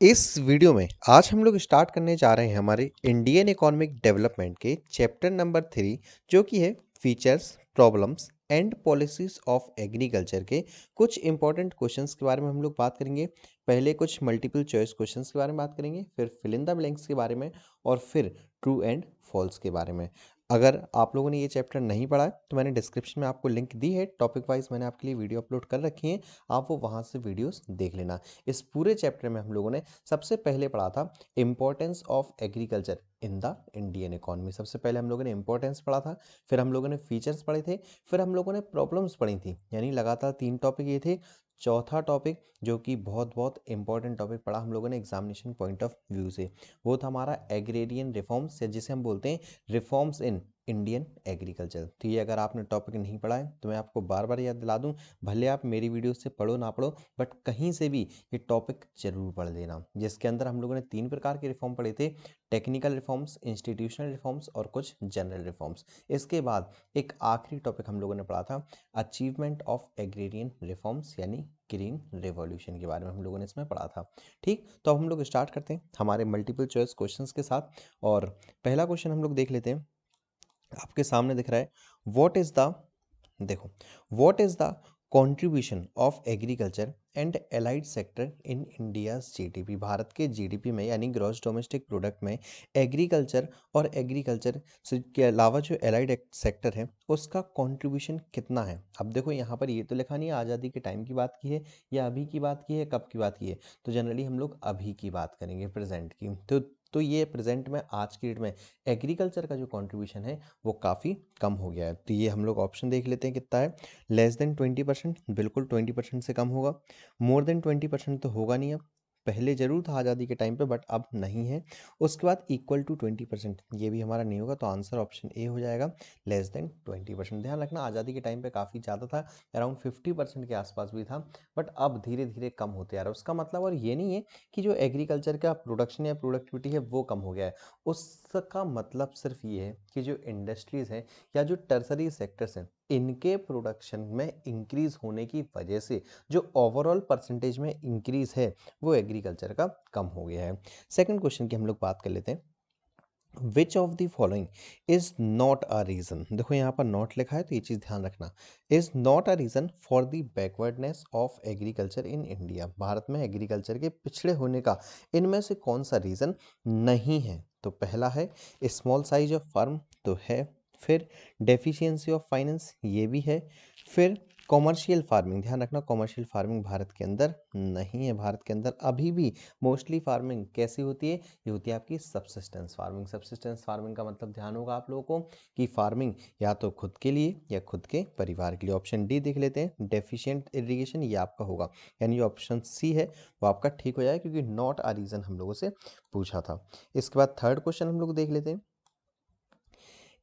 इस वीडियो में आज हम लोग स्टार्ट करने जा रहे हैं हमारे इंडियन इकोनॉमिक डेवलपमेंट के चैप्टर नंबर 3 जो कि है features problems and policies of agriculture के कुछ इंपॉर्टेंट क्वेश्चंस के बारे में हम लोग बात करेंगे। पहले कुछ मल्टीपल चॉइस क्वेश्चंस के बारे में बात करेंगे, फिर फिल इन द ब्लैंक्स के बारे में और फिर ट्रू एंड फॉल्स के बारे में। अगर आप लोगों ने ये चैप्टर नहीं पढ़ा है तो मैंने डिस्क्रिप्शन में आपको लिंक दी है, टॉपिक वाइज मैंने आपके लिए वीडियो अपलोड कर रखी है, आप वो वहाँ से वीडियोस देख लेना। इस पूरे चैप्टर में हम लोगों ने सबसे पहले पढ़ा था importance of agriculture in the Indian economy. सबसे पहले हम लोगों ने इम्पोर्टेंस पढ़ा था, फिर हम लोगों ने फीचर्स पढ़े थे, फिर हम लोगों ने प्रॉब्लम्स पढ़ी थी। यानी लगातार 3 टॉपिक ये थे। चौथा टॉपिक जो कि बहुत बहुत इंपॉर्टेंट टॉपिक पढ़ा हम लोगों ने एग्जामिनेशन पॉइंट ऑफ व्यू से, वो था हमारा एग्रेरियन रिफॉर्म्स, या जिसे हम बोलते हैं रिफॉर्म्स इन इंडियन एग्रीकल्चर। तो ये अगर आपने टॉपिक नहीं पढ़ा है तो मैं आपको बार बार याद दिला दूं, भले आप मेरी वीडियो से पढ़ो ना पढ़ो, बट कहीं से भी ये टॉपिक जरूर पढ़ लेना। जिसके अंदर हम लोगों ने 3 प्रकार के रिफॉर्म पढ़े थे, टेक्निकल रिफॉर्म्स, इंस्टीट्यूशनल रिफॉर्म्स और कुछ जनरल रिफॉर्म्स। इसके बाद एक आखिरी टॉपिक हम लोगों ने पढ़ा था अचीवमेंट ऑफ एग्रेरियन रिफॉर्म्स, यानी ग्रीन रेवोल्यूशन के बारे में हम लोगों ने इसमें पढ़ा था। ठीक, तो अब हम लोग स्टार्ट करते हैं हमारे मल्टीपल चॉइस क्वेश्चंस के साथ। और पहला क्वेश्चन हम लोग देख लेते हैं, आपके सामने दिख रहा है व्हाट इज द, देखो, what is the contribution of agriculture and allied sector in India's GDP. Bharat के जीडीपी में यानी ग्रॉस डोमेस्टिक प्रोडक्ट में एग्रीकल्चर और एग्रीकल्चर के अलावा जो एलाइड सेक्टर है उसका कंट्रीब्यूशन कितना है। अब देखो यहाँ पर ये तो लिखा नहीं है आज़ादी के टाइम की बात की है या अभी की बात की है, कब की बात की है, तो जनरली हम लोग अभी की बात करेंगे, प्रेजेंट की। तो ये प्रेजेंट में आज की डेट में एग्रीकल्चर का जो कंट्रीब्यूशन है वो काफ़ी कम हो गया है। तो ये हम लोग ऑप्शन देख लेते हैं कितना है। लेस देन 20%, बिल्कुल 20% से कम होगा। मोर देन 20% तो होगा नहीं, अब पहले जरूर था आज़ादी के टाइम पे बट अब नहीं है। उसके बाद इक्वल टू 20%, ये भी हमारा नहीं होगा, तो आंसर ऑप्शन ए हो जाएगा, लेस देन 20%। ध्यान रखना आज़ादी के टाइम पे काफ़ी ज़्यादा था, अराउंड 50% के आसपास भी था, बट अब धीरे धीरे कम होते आ रहा है। उसका मतलब और ये नहीं है कि जो एग्रीकल्चर का प्रोडक्शन या प्रोडक्टिविटी है वो कम हो गया है। उसका मतलब सिर्फ ये है कि जो इंडस्ट्रीज़ हैं या जो टर्सरी सेक्टर्स हैं इनके प्रोडक्शन में इंक्रीज होने की वजह से जो ओवरऑल परसेंटेज में इंक्रीज है वो एग्रीकल्चर का कम हो गया है। सेकंड क्वेश्चन की हम लोग बात कर लेते हैं, which of the following is not a reason. देखो यहाँ पर नॉट लिखा है तो ये चीज़ ध्यान रखना, is not a reason for the backwardness of agriculture in India. Bharat में एग्रीकल्चर के पिछड़े होने का इनमें से कौन सा रीजन नहीं है। तो पहला है स्मॉल साइज ऑफ फार्म, तो है, फिर डेफिशिएंसी ऑफ फाइनेंस, ये भी है, फिर कॉमर्शियल फार्मिंग। ध्यान रखना कॉमर्शियल फार्मिंग भारत के अंदर नहीं है। भारत के अंदर अभी भी मोस्टली फार्मिंग कैसी होती है, ये होती है आपकी सबसिस्टेंस फार्मिंग। सबसिस्टेंस फार्मिंग का मतलब ध्यान होगा आप लोगों को कि फार्मिंग या तो खुद के लिए या खुद के परिवार के लिए। ऑप्शन डी देख लेते हैं, डेफिशिएंट इरिगेशन, ये आपका होगा, यानी ऑप्शन सी है वो आपका ठीक हो जाएगा क्योंकि नॉट अ रीजन हम लोगों से पूछा था। इसके बाद थर्ड क्वेश्चन हम लोग देख लेते हैं,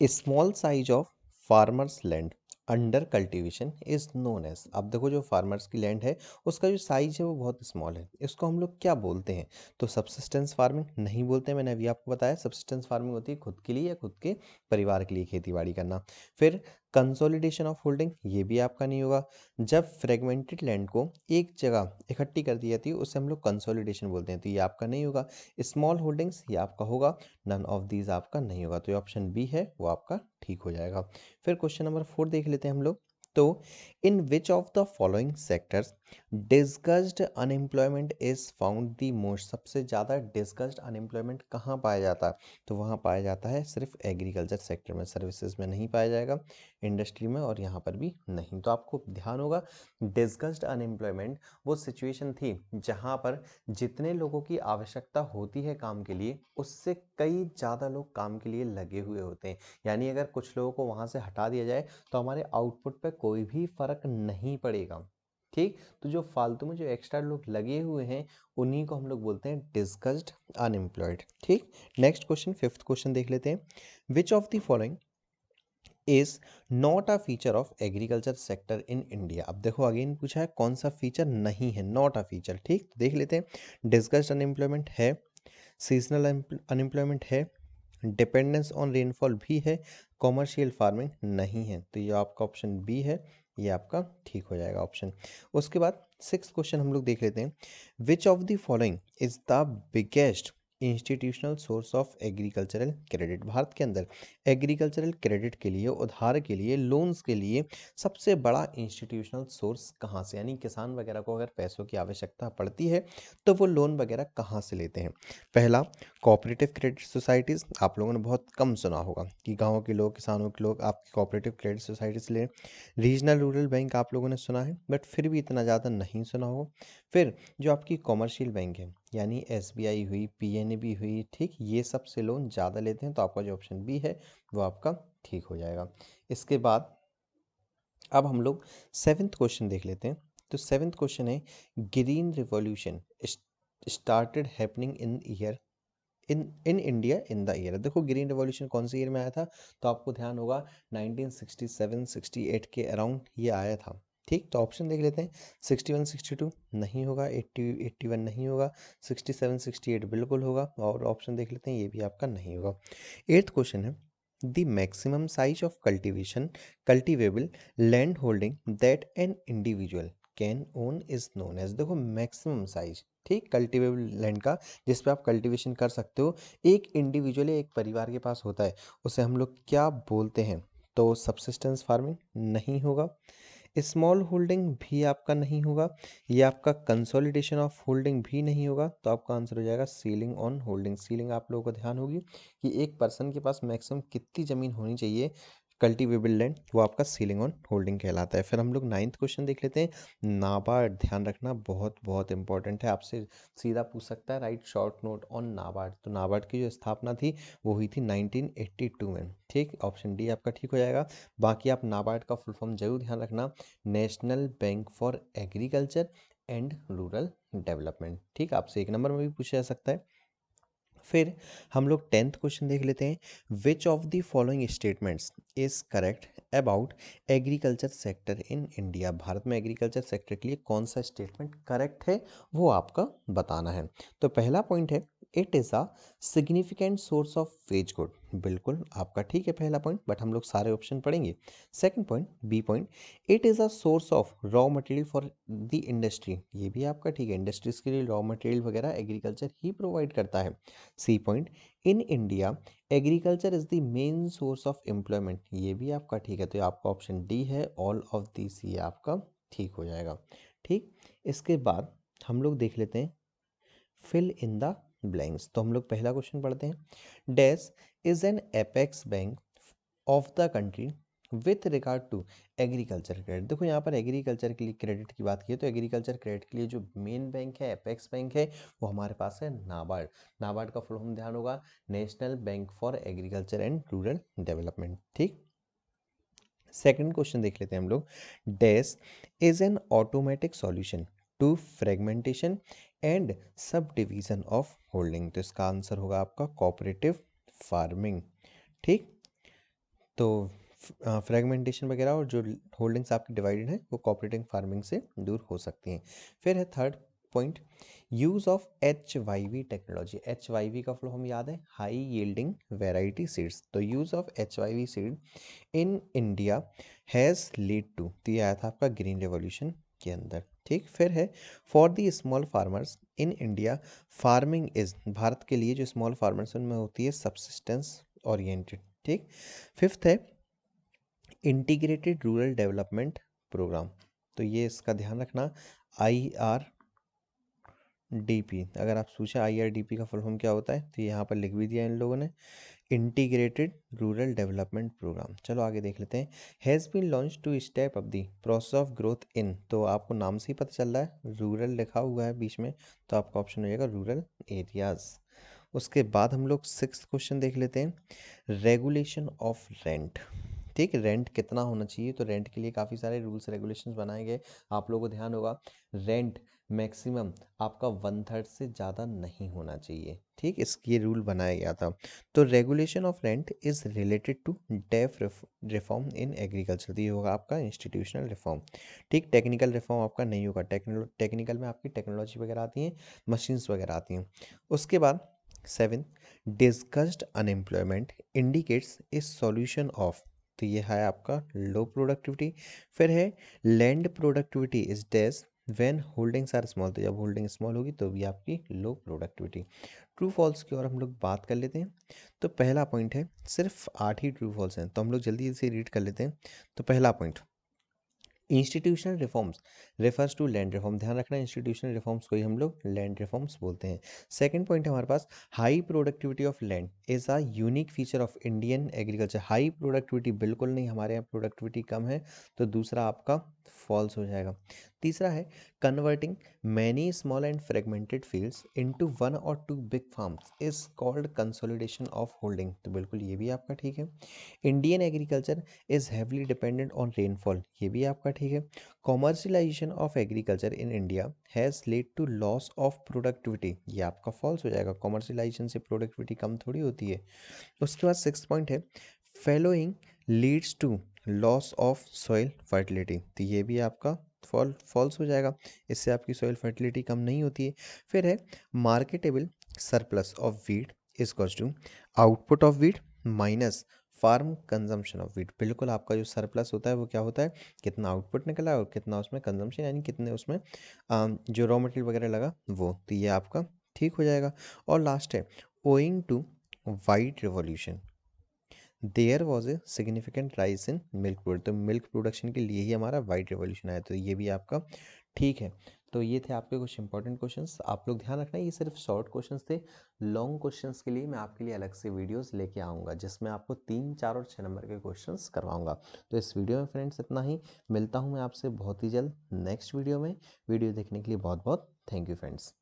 small size of farmers land under cultivation is known as. अब देखो जो फार्मर्स की लैंड है उसका जो साइज है वो बहुत स्मॉल है, इसको हम लोग क्या बोलते हैं। तो सबसिस्टेंस फार्मिंग नहीं बोलते हैं, मैंने अभी आपको बताया सबसिस्टेंस फार्मिंग होती है खुद के लिए या खुद के परिवार के लिए खेती बाड़ी करना। फिर कंसोलिडेशन ऑफ होल्डिंग, ये भी आपका नहीं होगा। जब फ्रेगमेंटेड लैंड को एक जगह इकट्ठी कर दी जाती है उसे हम लोग कंसोलिडेशन बोलते हैं, तो ये आपका नहीं होगा। स्मॉल होल्डिंग्स, ये आपका होगा। नन ऑफ दीज आपका नहीं होगा, तो ये ऑप्शन बी है वो आपका ठीक हो जाएगा। फिर क्वेश्चन नंबर 4 देख लेते हैं हम लोग, तो in which of the following sectors discussed unemployment is found the most. सबसे ज़्यादा डिस्कस्ड अनएम्प्लॉयमेंट कहाँ पाया जाता है, तो वहाँ पाया जाता है सिर्फ एग्रीकल्चर सेक्टर में, सर्विसेज में नहीं पाया जाएगा, इंडस्ट्री में और यहाँ पर भी नहीं। तो आपको ध्यान होगा डिस्कस्ड अनएम्प्लॉयमेंट वो सिचुएशन थी जहाँ पर जितने लोगों की आवश्यकता होती है काम के लिए उससे कई ज़्यादा लोग काम के लिए लगे हुए होते हैं। यानी अगर कुछ लोगों को वहाँ से हटा दिया जाए तो हमारे आउटपुट पे कोई भी फर्क नहीं पड़ेगा। ठीक, तो जो फालतू में जो एक्स्ट्रा लोग लगे हुए हैं उन्हीं को हम लोग बोलते हैं डिस्कस्ड अनएम्प्लॉयड। ठीक, नेक्स्ट क्वेश्चन, फिफ्थ क्वेश्चन देख लेते हैं, which of the following is not a feature of agriculture sector in India. अब देखो अगेन पूछा है कौन सा फीचर नहीं है, नॉट अ फीचर। ठीक, देख लेते हैं, डिस्कस्ड अनएम्प्लॉयमेंट है, सीजनल अनएम्प्लॉयमेंट है, डिपेंडेंस ऑन रेनफॉल भी है, कॉमर्शियल फार्मिंग नहीं है, तो ये आपका ऑप्शन बी है, ये आपका ठीक हो जाएगा ऑप्शन। उसके बाद सिक्स्थ क्वेश्चन हम लोग देख लेते हैं। Which of the following is the biggest institutional source of agricultural credit? Bharat के अंदर एग्रीकल्चरल क्रेडिट के लिए, उधार के लिए, लोन्स के लिए सबसे बड़ा इंस्टीट्यूशनल सोर्स कहाँ से, यानी किसान वगैरह को अगर पैसों की आवश्यकता पड़ती है तो वो लोन वगैरह कहाँ से लेते हैं? पहला, कोऑपरेटिव क्रेडिट सोसाइटीज़। आप लोगों ने बहुत कम सुना होगा कि गाँव के लोग, किसानों के लोग आपकी कोऑपरेटिव क्रेडिट सोसाइटीज़ लें। रीजनल रूरल बैंक आप लोगों ने सुना है, बट फिर भी इतना ज़्यादा नहीं सुना होगा। फिर जो आपकी कॉमर्शियल बैंक है, यानी एसबीआई हुई, पीएनबी हुई, ठीक, ये सब से लोन ज़्यादा लेते हैं, तो आपका जो ऑप्शन बी है वो आपका ठीक हो जाएगा। इसके बाद अब हम लोग सेवेंथ क्वेश्चन देख लेते हैं। तो सेवेंथ क्वेश्चन है, green revolution started happening in year in India in the year. देखो ग्रीन रिवॉल्यूशन कौन से ईयर में आया था, तो आपको ध्यान होगा 1967-68 के अराउंड ये आया था। ठीक, तो ऑप्शन देख लेते हैं। 61-62 नहीं होगा, 80-81 नहीं होगा, 67-68 बिल्कुल होगा, और ऑप्शन देख लेते हैं, ये भी आपका नहीं होगा। एट्थ क्वेश्चन है, the maximum size of cultivable land holding that an individual can own is known as. देखो मैक्सिमम साइज, ठीक, कल्टिवेबल लैंड का जिस पे आप कल्टीवेशन कर सकते हो, एक इंडिविजुअल, एक परिवार के पास होता है, उसे हम लोग क्या बोलते हैं? तो सब्सिस्टेंस फार्मिंग नहीं होगा, स्मॉल होल्डिंग भी आपका नहीं होगा, ये आपका कंसोलिडेशन ऑफ होल्डिंग भी नहीं होगा, तो आपका आंसर हो जाएगा सीलिंग ऑन होल्डिंग। सीलिंग आप लोगों को ध्यान होगी कि एक पर्सन के पास मैक्सिमम कितनी ज़मीन होनी चाहिए कल्टीवेबल लैंड, वो आपका सीलिंग ऑन होल्डिंग कहलाता है। फिर हम लोग नाइन्थ क्वेश्चन देख लेते हैं। नाबार्ड, ध्यान रखना, बहुत बहुत इंपॉर्टेंट है, आपसे सीधा पूछ सकता है, right short note on NABARD. तो नाबार्ड की जो स्थापना थी वो हुई थी 1982 में। ठीक, ऑप्शन डी आपका ठीक हो जाएगा। बाकी आप नाबार्ड का फुल फॉर्म जरूर ध्यान रखना, national bank for agriculture and rural development. ठीक, आपसे एक नंबर में भी पूछा जा सकता है। फिर हम लोग टेंथ क्वेश्चन देख लेते हैं। Which of the following statements is correct about agriculture sector in India? Bharat में एग्रीकल्चर सेक्टर के लिए कौन सा स्टेटमेंट करेक्ट है वो आपका बताना है। तो पहला पॉइंट है, it is a significant source of ways good. बिल्कुल आपका ठीक है पहला पॉइंट, बट हम लोग सारे ऑप्शन पढ़ेंगे। Second point, B point, it is a source of raw material for the industry. ये भी आपका ठीक है, इंडस्ट्रीज के लिए रॉ मटेरियल वगैरह एग्रीकल्चर ही प्रोवाइड करता है। C point, in India agriculture is the main source of employment. ये भी आपका ठीक है, तो ये आपका ऑप्शन डी है, ऑल ऑफ दिस ये आपका ठीक हो जाएगा। ठीक, इसके बाद हम लोग देख लेते हैं फिल इन द ब्लैंक्स। तो हम लोग पहला क्वेश्चन पढ़ते हैं। Dash is an apex bank of the country with regard to agriculture credit. देखो यहाँ पर एग्रीकल्चर के लिए क्रेडिट की बात की है, तो एग्रीकल्चर क्रेडिट के लिए जो मेन बैंक है, एपेक्स बैंक है, वो हमारे पास है नाबार्ड। नाबार्ड का फुल फॉर्म ध्यान होगा, national bank for agriculture and rural development. ठीक, सेकंड क्वेश्चन देख लेते हैं हम लोग। Dash is an automatic solution to fragmentation and subdivision of holding. तो इसका आंसर होगा आपका कोऑपरेटिव फार्मिंग। ठीक, तो फ्रेगमेंटेशन वगैरह और जो होल्डिंग्स आपकी डिवाइडेड हैं वो कोऑपरेटिव फार्मिंग से दूर हो सकती हैं। फिर है third point, use of HYV technology. HYV का फुल फॉर्म याद है, हाई यील्डिंग वैरायटी सीड्स। तो use of HYV seed in India has lead to, तो ये आया था आपका ग्रीन रेवोल्यूशन के अंदर। ठीक, फिर है for the small farmers in India farming is. Bharat के लिए जो स्मॉल फार्मर्स उनमें होती है सब्सिस्टेंस ओरिएंटेड। ठीक, फिफ्थ है इंटीग्रेटेड रूरल डेवलपमेंट प्रोग्राम। तो ये इसका ध्यान रखना, IRDP। अगर आप पूछे IRDP का फुल फॉर्म क्या होता है, तो यहाँ पर लिख भी दिया इन लोगों ने, इंटीग्रेटेड रूरल डेवलपमेंट प्रोग्राम। चलो आगे देख लेते हैं। Has been launch to step up the process of growth in. तो आपको नाम से ही पता चल रहा है, रूरल लिखा हुआ है बीच में, तो आपका ऑप्शन हो जाएगा रूरल एरियाज। उसके बाद हम लोग सिक्स्थ क्वेश्चन देख लेते हैं। Regulation of rent. ठीक, रेंट कितना होना चाहिए, तो रेंट के लिए काफ़ी सारे रूल्स रेगुलेशंस बनाए गए। आप लोगों को ध्यान होगा, रेंट मैक्सिमम आपका 1/3 से ज़्यादा नहीं होना चाहिए। ठीक, इसकी रूल बनाया गया था। तो regulation of rent is related to deaf reform in agriculture. ये होगा आपका इंस्टीट्यूशनल रिफॉर्म। ठीक, टेक्निकल रिफॉर्म आपका नहीं होगा, टेक्निकल में आपकी टेक्नोलॉजी वगैरह आती हैं, मशीन्स वगैरह आती हैं। उसके बाद seven, discussed unemployment indicates a solution of. तो ये है आपका लो प्रोडक्टिविटी। फिर है land productivity is days when holdings are small, तो जब होल्डिंग स्मॉल होगी तो भी आपकी लो प्रोडक्टिविटी। ट्रू फॉल्स की ओर हम लोग बात कर लेते हैं। तो पहला पॉइंट है, सिर्फ 8 ही ट्रू फॉल्स हैं, तो हम लोग जल्दी से रीड कर लेते हैं। तो पहला पॉइंट, institutional reforms refers to land reform, ध्यान रखना इंस्टीट्यूशनल रिफॉर्म्स को ही हम लोग लैंड रिफॉर्म्स बोलते हैं। सेकंड पॉइंट है हमारे पास, high productivity of land is a unique feature of Indian agriculture. High productivity बिल्कुल नहीं, हमारे यहाँ प्रोडक्टिविटी कम है, तो दूसरा आपका फॉल्स हो जाएगा। तीसरा है, converting many small and fragmented fields into one or two big farms is called consolidation of holding, तो बिल्कुल ये भी आपका ठीक है। Indian agriculture is heavily dependent on rainfall, ये भी आपका ठीक है। Commercialisation of agriculture in India has led to loss of productivity, ये आपका फॉल्स हो जाएगा, कॉमर्शलाइजेशन से प्रोडक्टिविटी कम थोड़ी होती है। उसके बाद सिक्स पॉइंट है, fallowing leads to loss of soil fertility, तो ये भी आपका फॉल्स हो जाएगा, इससे आपकी सॉइल फर्टिलिटी कम नहीं होती है। फिर है, marketable surplus of wheat is equals to output of wheat minus farm consumption of wheat, बिल्कुल आपका जो सरप्लस होता है वो क्या होता है, कितना आउटपुट निकला है और कितना उसमें कंजम्पशन, यानी कितने उसमें जो रॉ मटेरियल वगैरह लगा वो, तो ये आपका ठीक हो जाएगा। और लास्ट है, owing to white revolution there was a significant rise in milk product, तो मिल्क प्रोडक्शन के लिए ही हमारा वाइट रिवॉल्यूशन आया, तो ये भी आपका ठीक है। तो ये थे आपके कुछ इंपॉर्टेंट क्वेश्चंस, आप लोग ध्यान रखना ये सिर्फ शॉर्ट क्वेश्चंस थे। लॉन्ग क्वेश्चंस के लिए मैं आपके लिए अलग से वीडियोस लेके आऊँगा, जिसमें आपको 3, 4 और 6 नंबर के क्वेश्चंस करवाऊँगा। तो इस वीडियो में फ्रेंड्स इतना ही, मिलता हूँ मैं आपसे बहुत ही जल्द नेक्स्ट वीडियो में। वीडियो देखने के लिए बहुत बहुत थैंक यू फ्रेंड्स।